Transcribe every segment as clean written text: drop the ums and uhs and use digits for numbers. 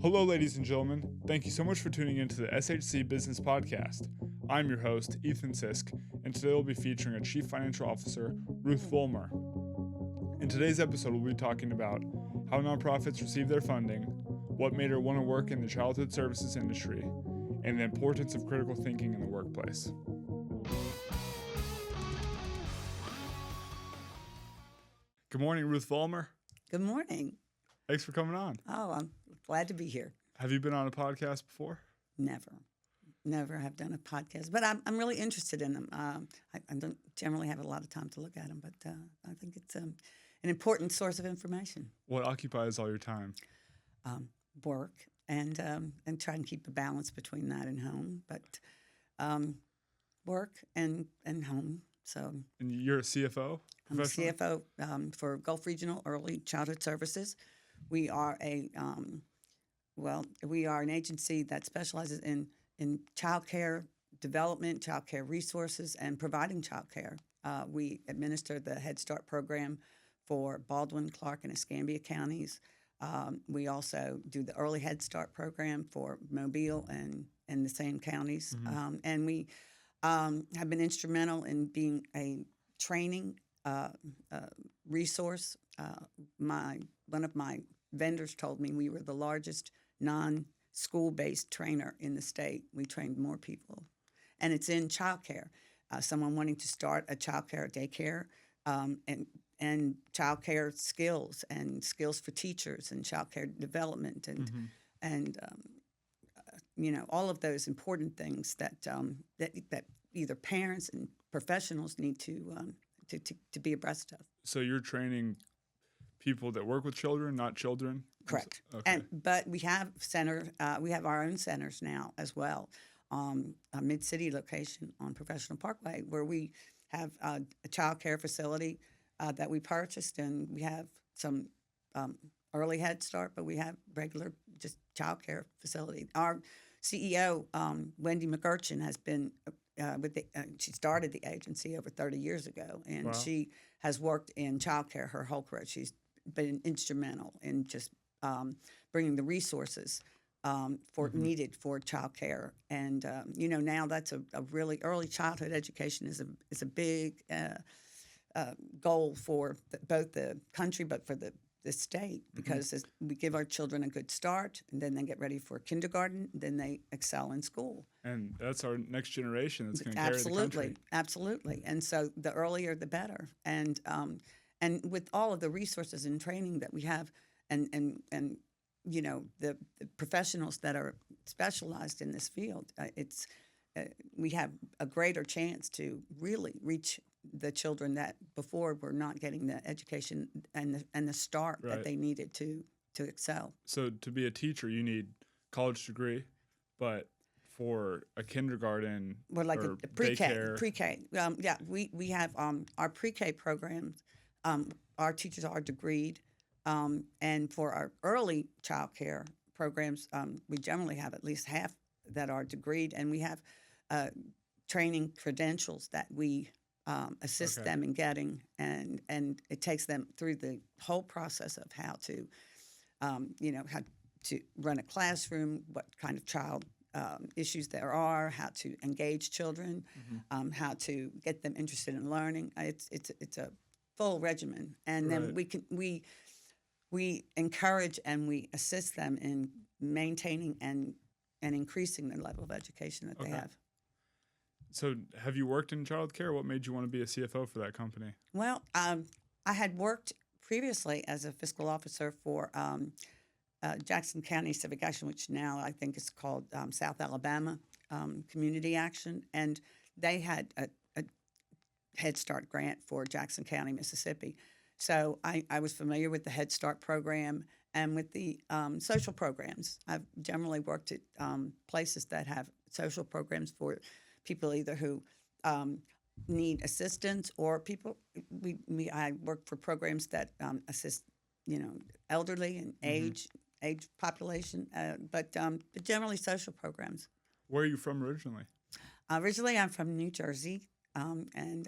Hello, ladies and gentlemen. Thank you so much for tuning into the SHC Business Podcast. I'm your host, Ethan Sisk, and today we'll be featuring a Chief Financial Officer, Ruth Vollmer. In today's episode, we'll be talking about how nonprofits receive their funding, what made her want to work in the childhood services industry, and the importance of critical thinking in the workplace. Good morning, Ruth Vollmer. Good morning. Thanks for coming on. Oh, I'm glad to be here. Have you been on a podcast before? Never have done a podcast, but I'm really interested in them. I don't generally have a lot of time to look at them, but I think it's an important source of information. What occupies all your time? Work and try and keep a balance between that and home, but work and home. So. And you're a CFO? I'm a CFO for Gulf Regional Early Childhood Services. We are an agency that specializes in child care development, child care resources, and providing child care. We administer the Head Start program for Baldwin, Clark, and Escambia counties. We also do the Early Head Start program for Mobile and the same counties. Mm-hmm. And we have been instrumental in being a training resource. One of my vendors told me we were the largest non-school-based trainer in the state. We trained more people, and it's in childcare. Someone wanting to start a childcare daycare, and childcare skills and skills for teachers and childcare development and all of those important things that either parents and professionals need to be abreast of. So you're training people that work with children, not children? Correct. Okay. But we have we have our own centers now as well. A Mid-City location on Professional Parkway where we have a child care facility that we purchased, and we have some early Head Start, but we have regular just child care facility. Our CEO, Wendy McGurchin, has been she started the agency over 30 years ago, and wow. She has worked in childcare her whole career. She's been instrumental in just bringing the resources needed for childcare, and now that's a really early childhood education is a big goal for both the country, but for the state, because as we give our children a good start, and then they get ready for kindergarten, then they excel in school. And that's our next generation that's going to carry the country. Absolutely. And so the earlier, the better. And with all of the resources and training that we have, and the professionals that are specialized in this field, we have a greater chance to really reach the children that before were not getting the education and the start right. that they needed to excel. So to be a teacher, you need college degree, but for a kindergarten or like or a pre-K, daycare. We have our pre-K programs. Our teachers are degreed, and for our early child care programs, we generally have at least half that are degreed, and we have training credentials that we assist them in getting, and it takes them through the whole process of how to, how to run a classroom, what kind of child issues there are, how to engage children, how to get them interested in learning. It's a full regimen, and then we encourage and we assist them in maintaining and increasing the level of education that they have. So have you worked in childcare? What made you want to be a CFO for that company? Well, I had worked previously as a fiscal officer for Jackson County Civic Action, which now I think is called South Alabama Community Action, and they had a Head Start grant for Jackson County, Mississippi. So I was familiar with the Head Start program and with the social programs. I've generally worked at places that have social programs for people either who need assistance or people. I work for programs that assist, elderly and age population, but generally social programs. Where are you from originally? Originally, I'm from New Jersey, and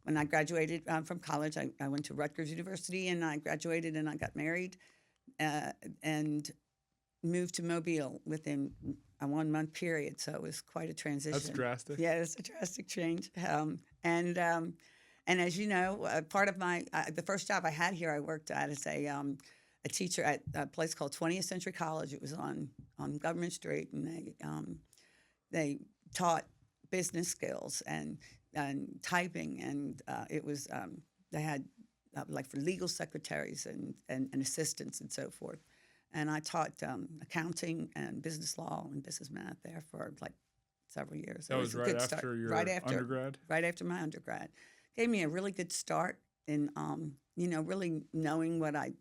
when I graduated from college, I went to Rutgers University, and I graduated and I got married, and moved to Mobile within a 1 month period, so it was quite a transition. That's drastic. Yeah, it's a drastic change. And as you know, part of my the first job I had here, I worked at as a teacher at a place called 20th Century College. It was on Government Street, and they taught business skills and typing, and it was they had like for legal secretaries and assistants and so forth. And I taught accounting and business law and business math there for like several years. That was a right good after start. your undergrad? Right after my undergrad. Gave me a really good start in, really knowing what I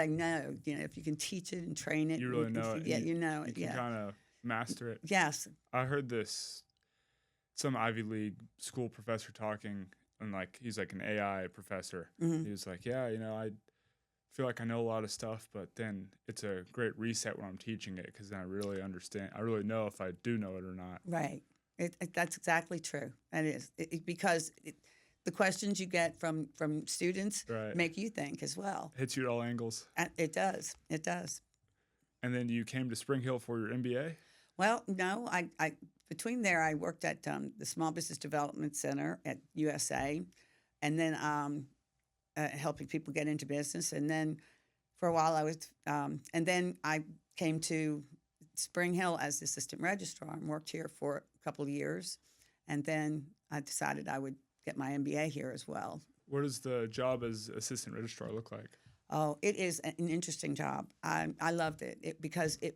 know. If you can teach it and train it. You really know it. Yeah, you know it. it. You can kind of master it. Yes. I heard some Ivy League school professor talking, and he's like an AI professor. Mm-hmm. He was like, yeah, I feel like I know a lot of stuff, but then it's a great reset when I'm teaching it, because then I really understand. I really know if I do know it or not. Right. That's exactly true. That is. Because the questions you get from students make you think as well. Hits you at all angles. It does. It does. And then you came to Spring Hill for your MBA? Well, no. I between there, I worked at the Small Business Development Center at USA, and then helping people get into business. And then for a while I was, and then I came to Spring Hill as the assistant registrar and worked here for a couple of years. And then I decided I would get my MBA here as well. What does the job as assistant registrar look like? Oh, it is an interesting job. I loved it because it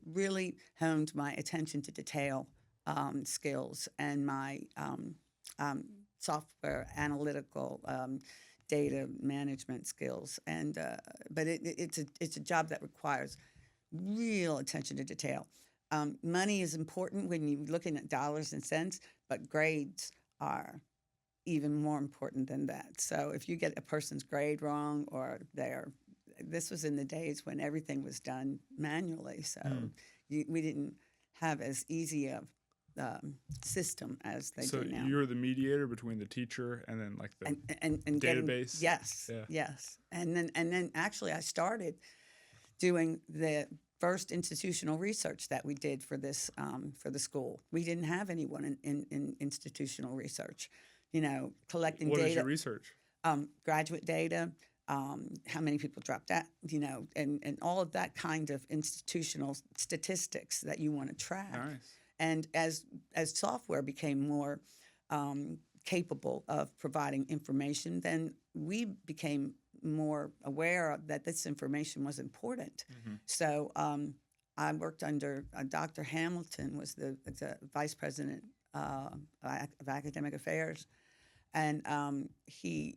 really honed my attention to detail skills and my software analytical data management skills. And but it's a job that requires real attention to detail. Money is important when you're looking at dollars and cents, but grades are even more important than that. So if you get a person's grade wrong, or this was in the days when everything was done manually, so we didn't have as easy a system as they do now. So you're the mediator between the teacher and then like the and database? Yes, yeah. Yes. And then actually I started doing the first institutional research that we did for this for the school. We didn't have anyone in institutional research. Collecting data. What is your research? Graduate data, how many people dropped out, and all of that kind of institutional statistics that you want to track. Nice. And as software became more capable of providing information, then we became more aware that this information was important. Mm-hmm. So I worked under Dr. Hamilton, was the vice president of academic affairs, and he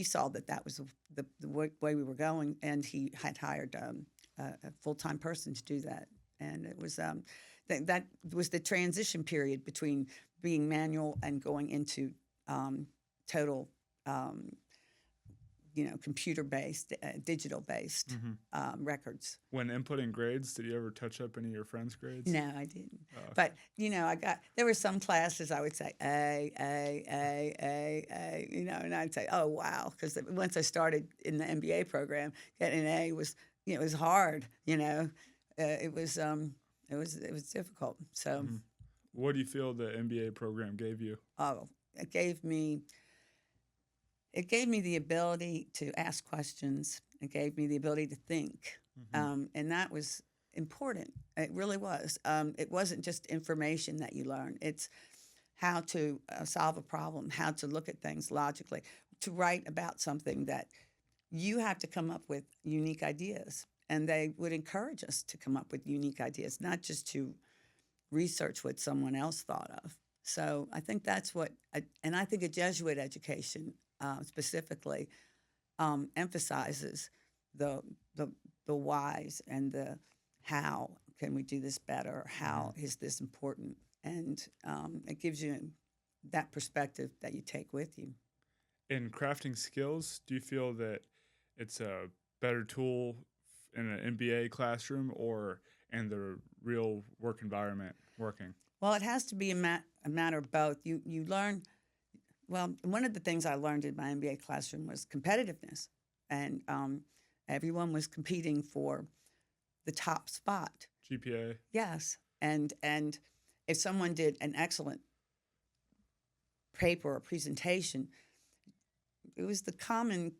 saw that was the way we were going, and he had hired a full-time person to do that. And it was that was the transition period between being manual and going into total computer-based, digital-based records. When inputting grades, did you ever touch up any of your friends' grades? No, I didn't. Oh, okay. But, there were some classes I would say A, and I'd say, oh, wow, because once I started in the MBA program, getting an A was, it was hard, it was difficult. So, what do you feel the MBA program gave you? Oh, it gave me the ability to ask questions. It gave me the ability to think, and that was important. It really was. It wasn't just information that you learn. It's how to solve a problem, how to look at things logically, to write about something that you have to come up with unique ideas. And they would encourage us to come up with unique ideas, not just to research what someone else thought of. So I think that's and I think a Jesuit education specifically emphasizes the whys and the how can we do this better, how is this important, and it gives you that perspective that you take with you. In crafting skills, do you feel that it's a better tool in an MBA classroom or in the real work environment working? Well, it has to be a matter of both. You learn. Well, one of the things I learned in my MBA classroom was competitiveness, and everyone was competing for the top spot. GPA. Yes, and if someone did an excellent paper or presentation, it was the common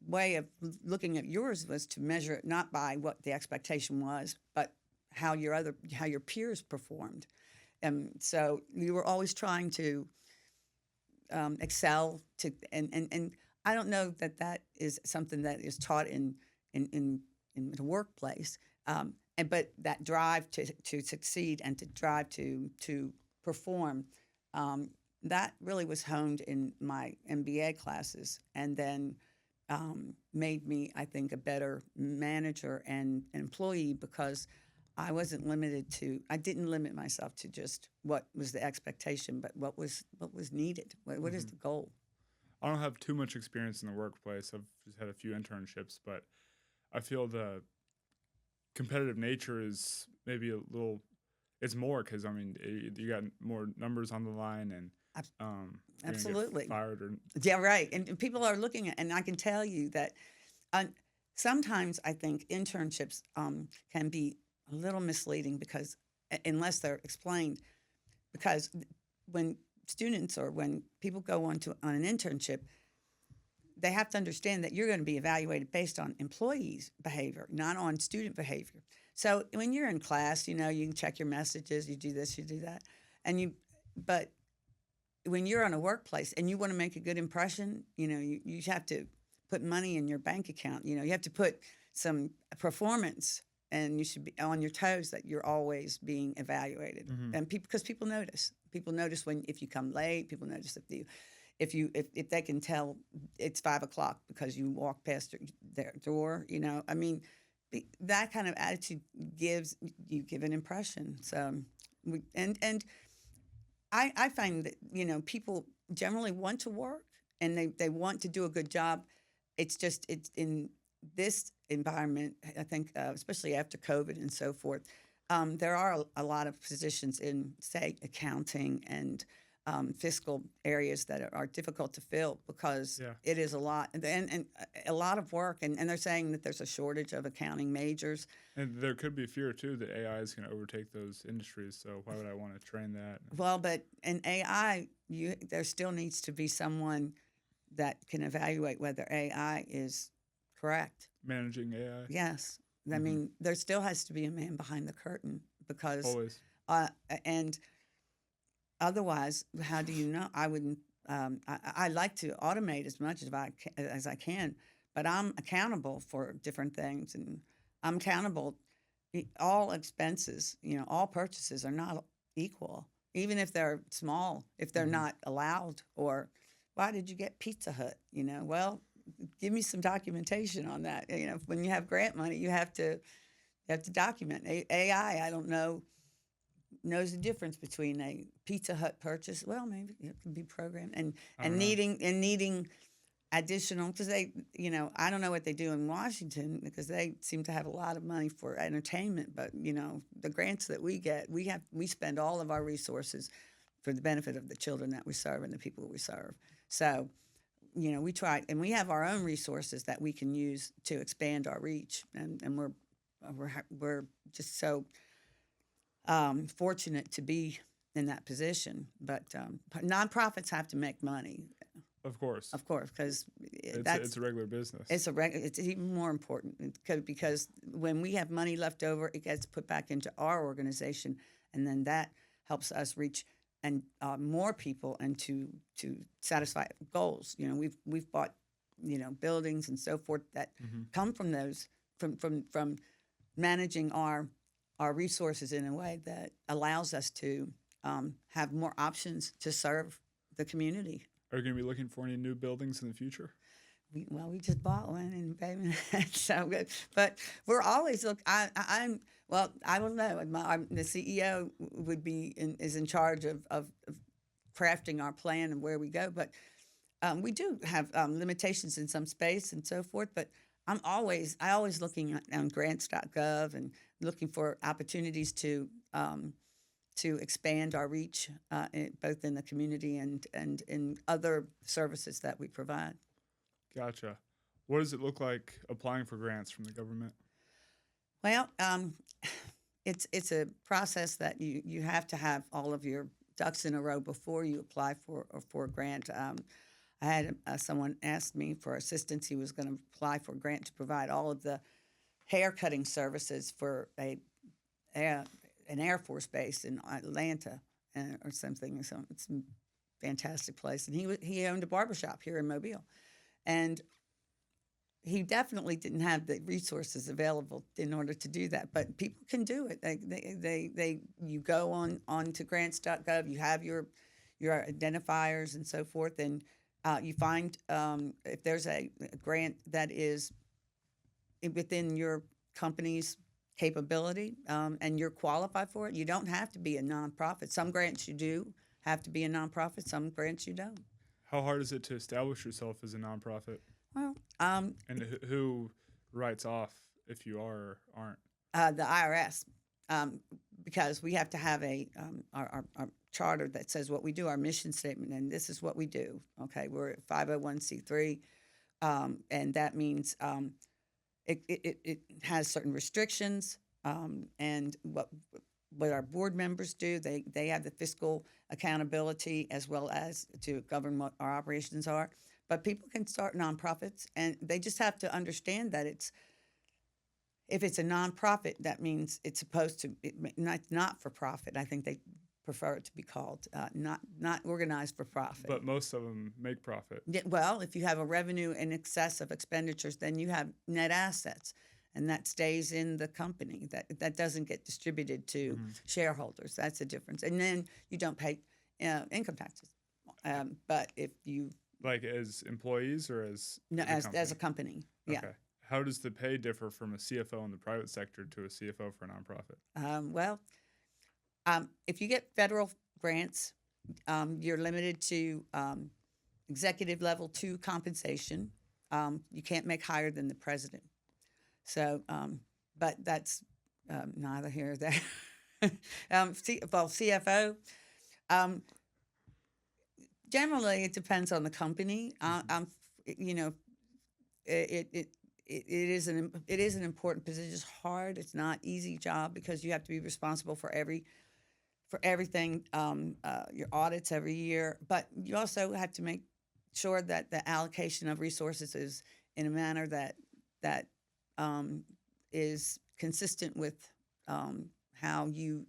way of looking at yours was to measure it not by what the expectation was, but how your peers performed. And so you were always trying to excel and I don't know that is something that is taught in the workplace. But that drive to succeed and to drive to perform, that really was honed in my MBA classes, and then made me, I think, a better manager and employee because I didn't limit myself to just what was the expectation, but what was needed. What is the goal? I don't have too much experience in the workplace. I've just had a few internships, but I feel the competitive nature is maybe a little. It's more because you got more numbers on the line, and absolutely get fired or yeah, right. And people are looking at, and I can tell you that sometimes I think internships can be a little misleading because unless they're explained, because when students or when people go on an internship, they have to understand that you're going to be evaluated based on employees' behavior, not on student behavior. So when you're in class, you can check your messages, you do this, you do that, but when you're on a workplace and you want to make a good impression, you have to put money in your bank account. You have to put some performance, and you should be on your toes that you're always being evaluated. Mm-hmm. And because people notice. People notice if you come late. People notice if they can tell it's 5:00 because you walk past their door. That kind of attitude give an impression. So I find that people generally want to work and they want to do a good job. It's in this environment, I think, especially after COVID and so forth, there are a lot of positions in, say, accounting and fiscal areas that are difficult to fill because it is a lot and a lot of work. And they're saying that there's a shortage of accounting majors. And there could be fear, too, that AI is going to overtake those industries. So why would I want to train that? Well, but in AI, there still needs to be someone that can evaluate whether AI is correct. Managing AI? Yes. I mean, there still has to be a man behind the curtain because always. And otherwise, how do you know? I wouldn't. I like to automate as much as I can, but I'm accountable for different things, and I'm accountable. All expenses, all purchases are not equal, even if they're small. If they're not allowed, or why did you get Pizza Hut? Well, give me some documentation on that. When you have grant money, you have to document. AI, I don't know, knows the difference between a Pizza Hut purchase. Well, maybe it can be programmed and needing additional because they, I don't know what they do in Washington because they seem to have a lot of money for entertainment. But the grants that we get, we spend all of our resources for the benefit of the children that we serve and the people we serve. So. We try, and we have our own resources that we can use to expand our reach, and we're just so fortunate to be in that position. But nonprofits have to make money, of course, because it's a regular business. It's even more important because when we have money left over, it gets put back into our organization, and then that helps us reach. And more people and to satisfy goals. We've bought buildings and so forth that come from those from managing our resources in a way that allows us to have more options to serve the community. Are you going to be looking for any new buildings in the future? We just bought one in Bayman. So good, but we're always look. Well, I don't know. The CEO is in charge of crafting our plan and where we go. But we do have limitations in some space and so forth. But I always looking on grants.gov and looking for opportunities to expand our reach, both in the community and in other services that we provide. Gotcha. What does it look like applying for grants from the government? Well, it's a process that you have to have all of your ducks in a row before you apply for a grant. I had someone ask me for assistance. He was going to apply for a grant to provide all of the hair cutting services for an Air Force base in Atlanta or something. So it's a fantastic place. And he owned a barbershop here in Mobile, and he definitely didn't have the resources available in order to do that. But people can do it. You go on to grants.gov. You have your identifiers and so forth, and you find if there's a grant that is within your company's capability and you're qualified for it. You don't have to be a nonprofit. Some grants you do have to be a nonprofit. Some grants you don't. How hard is it to establish yourself as a nonprofit? Well, And who writes off if you are or aren't? the IRS, because we have to have our charter that says what we do, our mission statement, and this is what we do. Okay, we're 501c3, and that means it has certain restrictions, and what our board members do. They have the fiscal accountability as well as to govern what our operations are. But people can start nonprofits, and they just have to understand that if it's a nonprofit, that means it's supposed to not for profit. I think they prefer it to be called not organized for profit. But most of them make profit. Yeah, well, if you have a revenue in excess of expenditures, then you have net assets, and that stays in the company. That doesn't get distributed to shareholders. That's the difference. And then you don't pay income taxes. But if you Like as employees or as as a company, yeah. Okay. How does the pay differ from a CFO in the private sector to a CFO for a nonprofit? Well, if you get federal grants, you're limited to executive level 2 compensation. You can't make higher than the president. So, but that's neither here nor there. CFO. Generally, it depends on the company. It is an important position. It's hard. It's not easy job because you have to be responsible for everything, your audits every year. But you also have to make sure that the allocation of resources is in a manner that is consistent with how you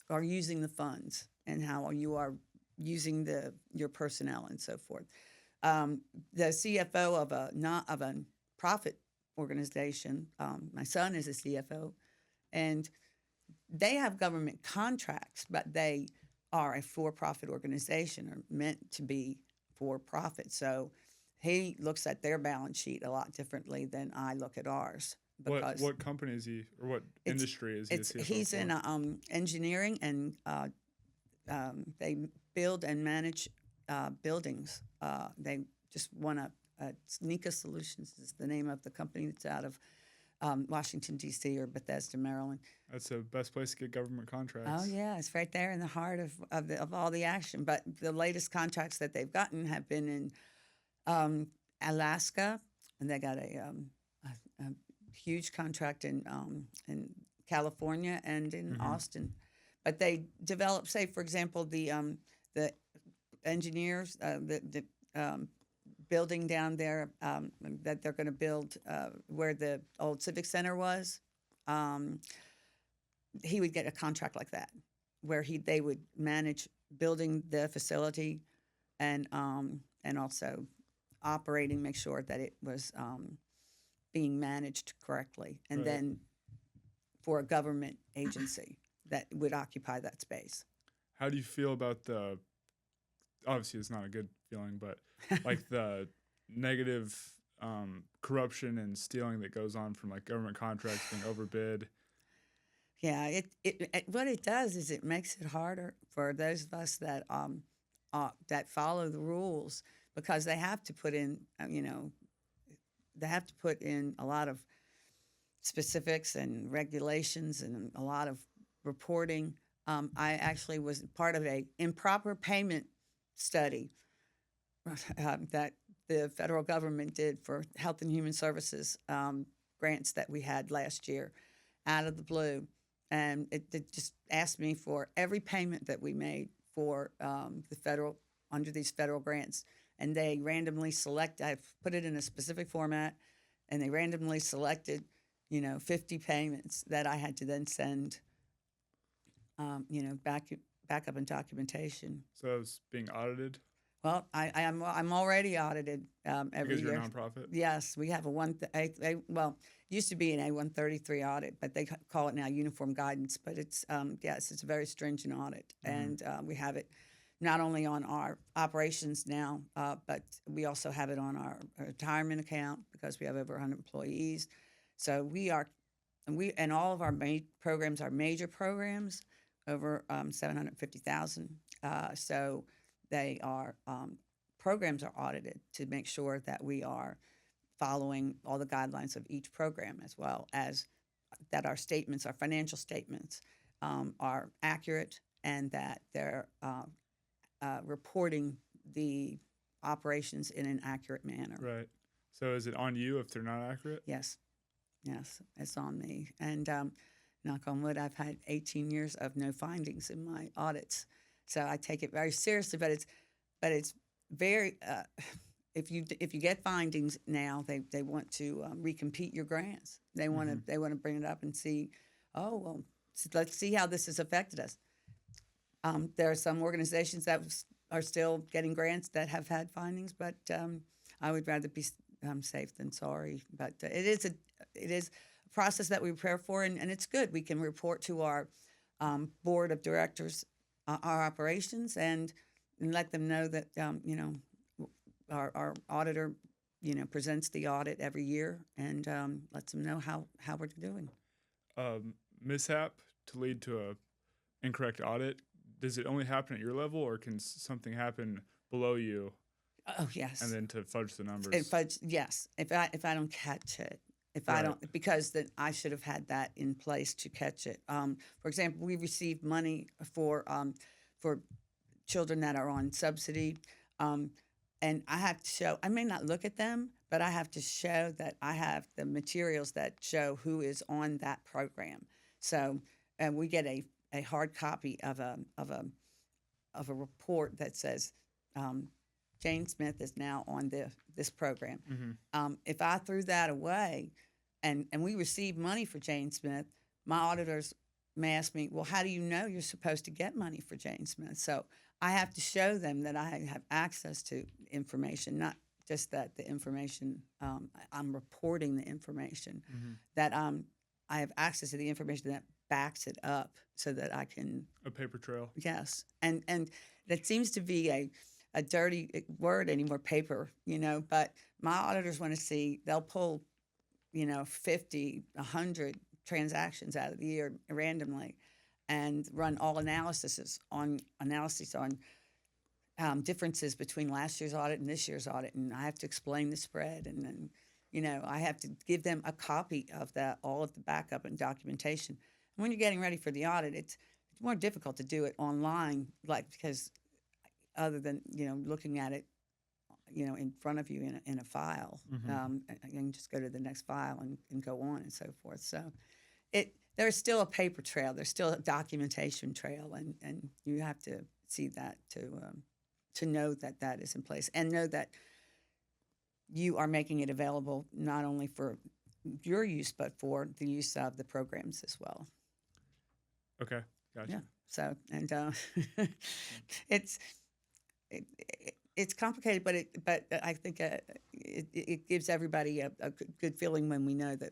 are using the funds and how you are using your personnel and so forth. The CFO of a profit organization, my son is a CFO, and they have government contracts, but they are a for-profit organization or meant to be for-profit. So he looks at their balance sheet a lot differently than I look at ours. What company is he, or what industry is he a CFO He's for? in engineering, and they build and manage buildings. They just won a Nika Solutions is the name of the company that's out of Washington, D.C. or Bethesda, Maryland. That's the best place to get government contracts. Oh, yeah. It's right there in the heart of all the action. But the latest contracts that they've gotten have been in Alaska, and they got a huge contract in California and in Austin. But they develop, say, for example, the engineers, the building down there that they're going to build where the old Civic Center was. He would get a contract like that, where they would manage building the facility and also operating, make sure that it was being managed correctly, and then for a government agency that would occupy that space. How do you feel about obviously it's not a good feeling, but like the negative corruption and stealing that goes on from like government contracts being overbid? Yeah, what it does is it makes it harder for those of us that follow the rules, because they have to put in, they have to put in a lot of specifics and regulations and a lot of reporting. I actually was part of a improper payment study that the federal government did for Health and Human Services grants that we had last year. out of the blue, and it just asked me for every payment that we made for the federal under these federal grants, and they randomly select. I put it in a specific format, and they randomly selected, 50 payments that I had to then send, back up in documentation. So it's being audited Well, I'm already audited every because you're year. a nonprofit. Yes, we have well, used to be an A133 audit, but they call it now uniform guidance. But it's it's a very stringent audit, and we have it not only on our operations now, but we also have it on our retirement account because we have over 100 employees. So and all of our programs are major programs, over 750,000. So they are programs are audited to make sure that we are following all the guidelines of each program, as well as that our statements, our financial statements, are accurate, and that they're reporting the operations in an accurate manner. Right. So is it on you if they're not accurate? Yes, it's on me. And knock on wood, I've had 18 years of no findings in my audits, so I take it very seriously. But it's very if you get findings now, they want to recompete your grants. They want to bring it up and see. Oh well, let's see how this has affected us. There are some organizations that are still getting grants that have had findings, but I would rather be safe than sorry. But it is a process that we prepare for, and it's good. We can report to our board of directors our operations and let them know that our auditor presents the audit every year and lets them know how we're doing. Mishap to lead to a incorrect audit. Does it only happen at your level, or can something happen below you? Oh yes. And then to fudge the numbers. Yes. If I don't catch it, I don't, because then I should have had that in place to catch it. For example, we received money for children that are on subsidy, and I have to show. I may not look at them, but I have to show that I have the materials that show who is on that program. So, and we get a hard copy of a report that says Jane Smith is now on this program. Mm-hmm. If I threw that away, and we received money for Jane Smith, my auditors may ask me, well, how do you know you're supposed to get money for Jane Smith? So I have to show them that I have access to information, not just that the information, I'm reporting the information, that I have access to the information that backs it up so that I can... A paper trail. Yes. And that seems to be a dirty word anymore, paper, but my auditors want to see, they'll pull, 50, 100 transactions out of the year randomly and run all analyses on differences between last year's audit and this year's audit. And I have to explain the spread, and then, I have to give them a copy of all of the backup and documentation. And when you're getting ready for the audit, it's more difficult to do it online, because other than, looking at it, in front of you in a file. You can just go to the next file and go on and so forth. So there's still a paper trail. There's still a documentation trail, and you have to see that to know that is in place, and know that you are making it available not only for your use, but for the use of the programs as well. Okay, gotcha. Yeah. So, and it's complicated, but I think it gives everybody a good feeling when we know that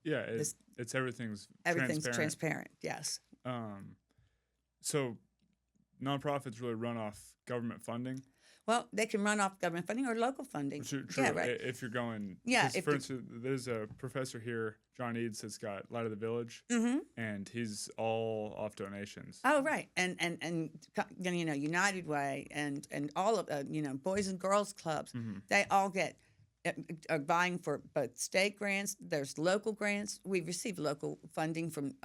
it's everything's transparent. Yes. So nonprofits really run off government funding. Well, they can run off government funding or local funding. True. Yeah, right. If you're going, for instance, there's a professor here, John Eads, that's got Light of the Village, and he's all off donations. Oh, right, and United Way and all of Boys and Girls Clubs, they all are vying for both state grants. There's local grants. We've received local funding from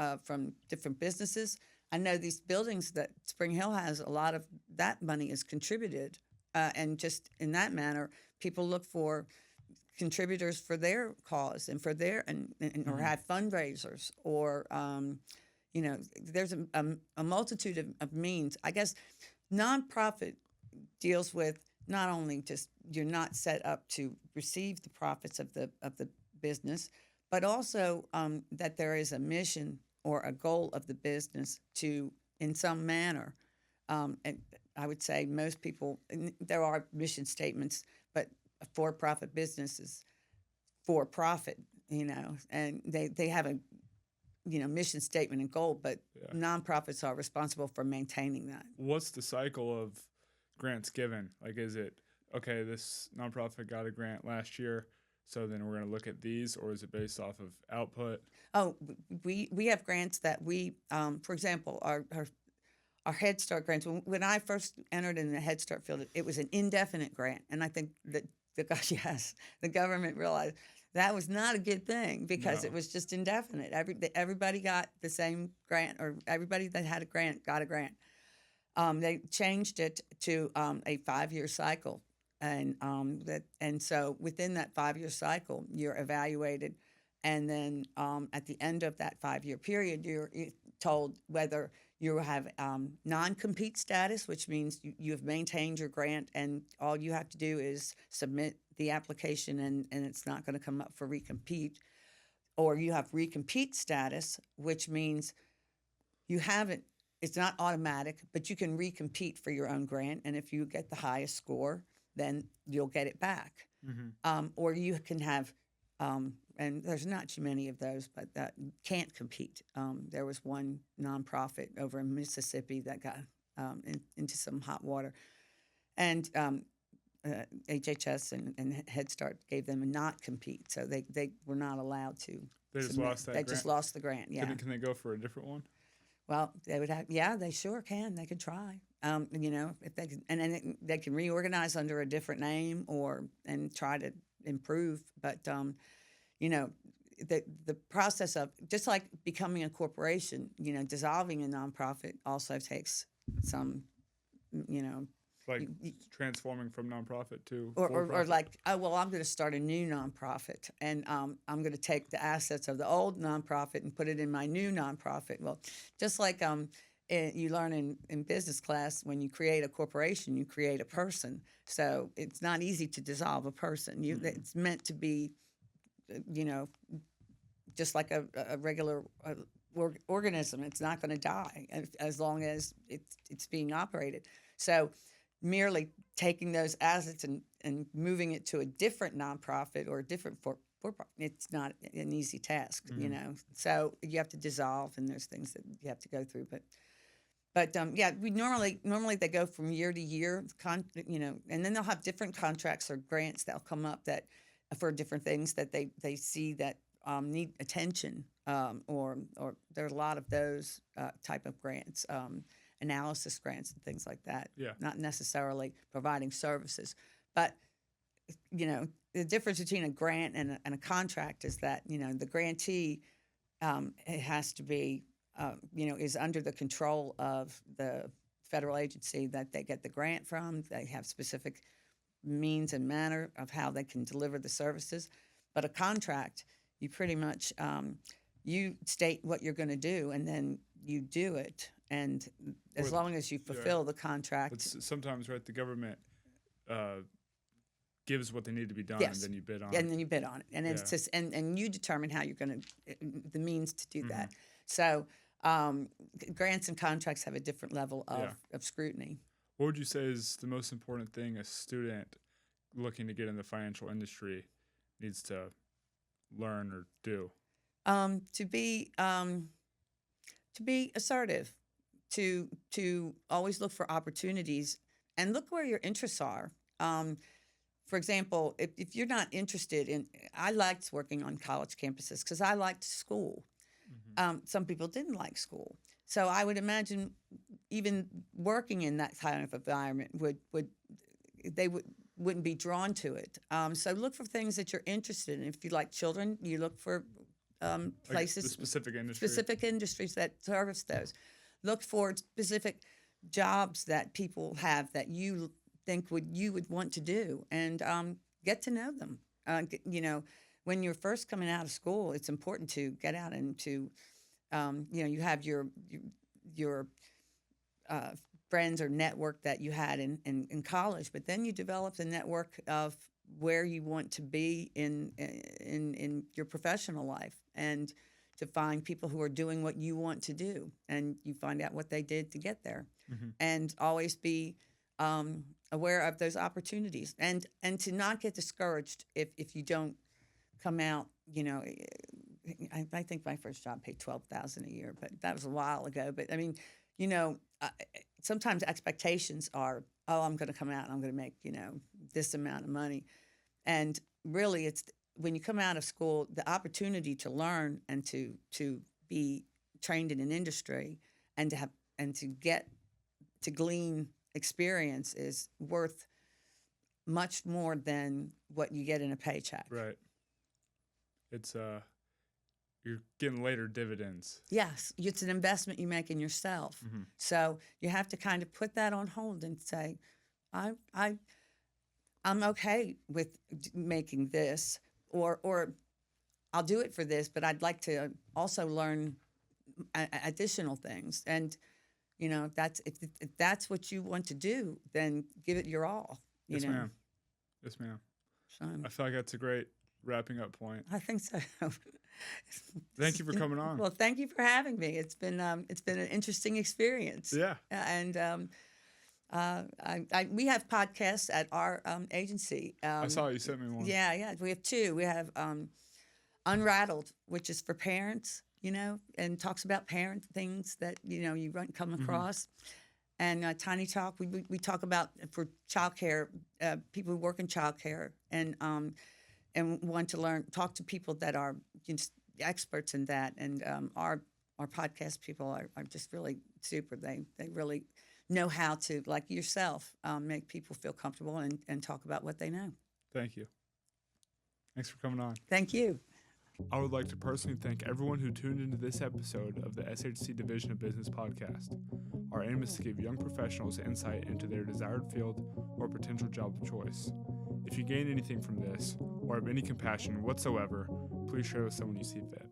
different businesses. I know these buildings that Spring Hill has, a lot of that money is contributed. And just in that manner, people look for contributors for their cause and for their or have fundraisers or there's a multitude of means. I guess nonprofit deals with not only just you're not set up to receive the profits of the business, but also that there is a mission or a goal of the business to, in some manner, and I would say most people, there are mission statements, but a for-profit business is for profit, and they have a mission statement and goal, but nonprofits are responsible for maintaining that. What's the cycle of grants given? Like, is it, okay, this nonprofit got a grant last year, so then we're going to look at these, or is it based off of output? Oh, we have grants that we, for example, our Head Start grants. When I first entered in the Head Start field, it was an indefinite grant, and I think that the government realized that was not a good thing because it was just indefinite. Everybody got the same grant, or everybody that had a grant got a grant. They changed it to a 5-year cycle, and so within that 5-year cycle, you're evaluated, and then at the end of that 5-year period, you're told whether you have non-compete status, which means you have maintained your grant, and all you have to do is submit the application, and it's not going to come up for recompete, or you have recompete status, which means you haven't. It's not automatic, but you can recompete for your own grant, and if you get the highest score, then you'll get it back. Mm-hmm. Or you can have, and there's not too many of those, but that can't compete. There was one nonprofit over in Mississippi that got into some hot water, and HHS and Head Start gave them a not compete, so they were not allowed to. They just lost that grant? They just lost the grant, yeah. Can they go for a different one? Well, they would have, they sure can. They could try. If they could, and then they can reorganize under a different name and try to improve. But the process of just like becoming a corporation, dissolving a nonprofit also takes some, like transforming from nonprofit to or like, oh well, I'm going to start a new nonprofit, and I'm going to take the assets of the old nonprofit and put it in my new nonprofit. Well, just like you learn in business class, when you create a corporation, you create a person. So it's not easy to dissolve a person. It's meant to be, just like a regular organism. It's not going to die as long as it's being operated. So merely taking those assets and moving it to a different nonprofit or a different for-profit, it's not an easy task, So you have to dissolve, and there's things that you have to go through. But we normally they go from year to year, and then they'll have different contracts or grants that'll come up that for different things that they see that need attention, or there are a lot of those type of grants. Analysis grants and things like that. Yeah. Not necessarily providing services, but the difference between a grant and a contract is that the grantee it has to be is under the control of the federal agency that they get the grant from. They have specific means and manner of how they can deliver the services, but a contract, you pretty much you state what you're going to do, and then you do it. And as long as you fulfill the contract. But sometimes, right, the government gives what they need to be done, yes. And then you bid on it. And then you bid on it. And it's just, and you determine how you're going to, the means to do that. So grants and contracts have a different level of scrutiny. What would you say is the most important thing a student looking to get in the financial industry needs to learn or do? To be assertive. To always look for opportunities and look where your interests are. For example, if you're not interested in, I liked working on college campuses because I liked school. Some people didn't like school. So I would imagine even working in that kind of environment wouldn't be drawn to it. So look for things that you're interested in. If you like children, you look for places, like specific industries that service those. Look for specific jobs that people have that you think you would want to do, and get to know them. When you're first coming out of school, it's important to get out and to, you have your friends or network that you had in college, but then you develop the network of where you want to be in your professional life, and to find people who are doing what you want to do, and you find out what they did to get there, and always be aware of those opportunities, and to not get discouraged if you don't come out. I think my first job paid $12,000 a year, but that was a while ago. But I mean, sometimes expectations are, oh, I'm going to come out and I'm going to make this amount of money, and really it's when you come out of school, the opportunity to learn and to be trained in an industry and to glean experience is worth much more than what you get in a paycheck. Right. It's you're getting later dividends. Yes, it's an investment you make in yourself. So you have to kind of put that on hold and say, I'm okay with making this, or I'll do it for this, but I'd like to also learn additional things. And that's if that's what you want to do, then give it your all. Yes, ma'am. Yes, ma'am. So, I feel like that's a great wrapping up point. I think so. Thank you for coming on. Well, thank you for having me. It's been an interesting experience. Yeah. And we have podcasts at our agency. I saw you sent me one. Yeah. We have two. We have Unrattled, which is for parents, and talks about parent things that you won't come across. And Tiny Talk, we talk about for childcare, people who work in childcare, and want to talk to people that are experts in that. And our podcast people are just really super. They really know how to, like yourself, make people feel comfortable and talk about what they know. Thank you. Thanks for coming on. Thank you. I would like to personally thank everyone who tuned into this episode of the SHC Division of Business podcast. Our aim is to give young professionals insight into their desired field or potential job of choice. If you gain anything from this, or have any compassion whatsoever, please share with someone you see fit.